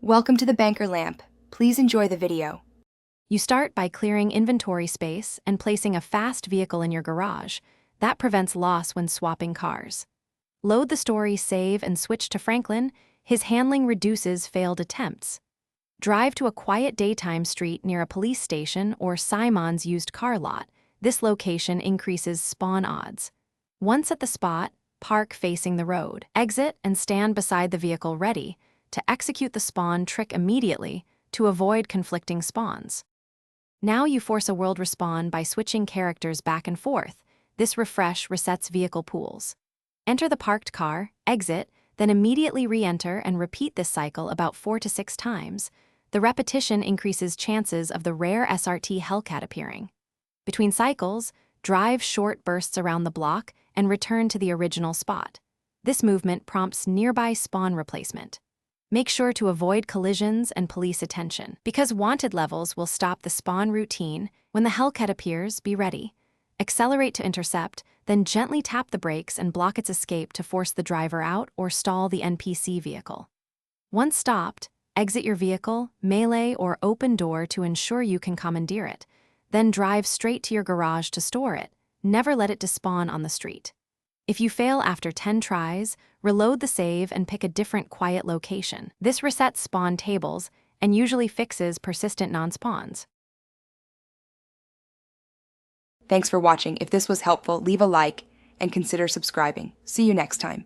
Welcome to the Banker Lamp. Please enjoy the video. You start by clearing inventory space and placing a fast vehicle in your garage. That prevents loss when swapping cars. Load the story, save, and switch to Franklin. His handling reduces failed attempts. Drive to a quiet daytime street near a police station or Simon's used car lot. This location increases spawn odds. Once at the spot, park facing the road. Exit and stand beside the vehicle ready to execute the spawn trick immediately to avoid conflicting spawns. Now you force a world respawn by switching characters back and forth. This refresh resets vehicle pools. Enter the parked car, exit, then immediately re-enter and repeat this cycle about 4 to 6 times. The repetition increases chances of the rare SRT Hellcat appearing. Between cycles, drive short bursts around the block and return to the original spot. This movement prompts nearby spawn replacement. Make sure to avoid collisions and police attention. Because wanted levels will stop the spawn routine, when the Hellcat appears, be ready. Accelerate to intercept, then gently tap the brakes and block its escape to force the driver out or stall the NPC vehicle. Once stopped, exit your vehicle, melee, or open door to ensure you can commandeer it. Then drive straight to your garage to store it. Never let it despawn on the street. If you fail after 10 tries, reload the save and pick a different quiet location. This resets spawn tables and usually fixes persistent non-spawns. Thanks for watching. If this was helpful, leave a like and consider subscribing. See you next time.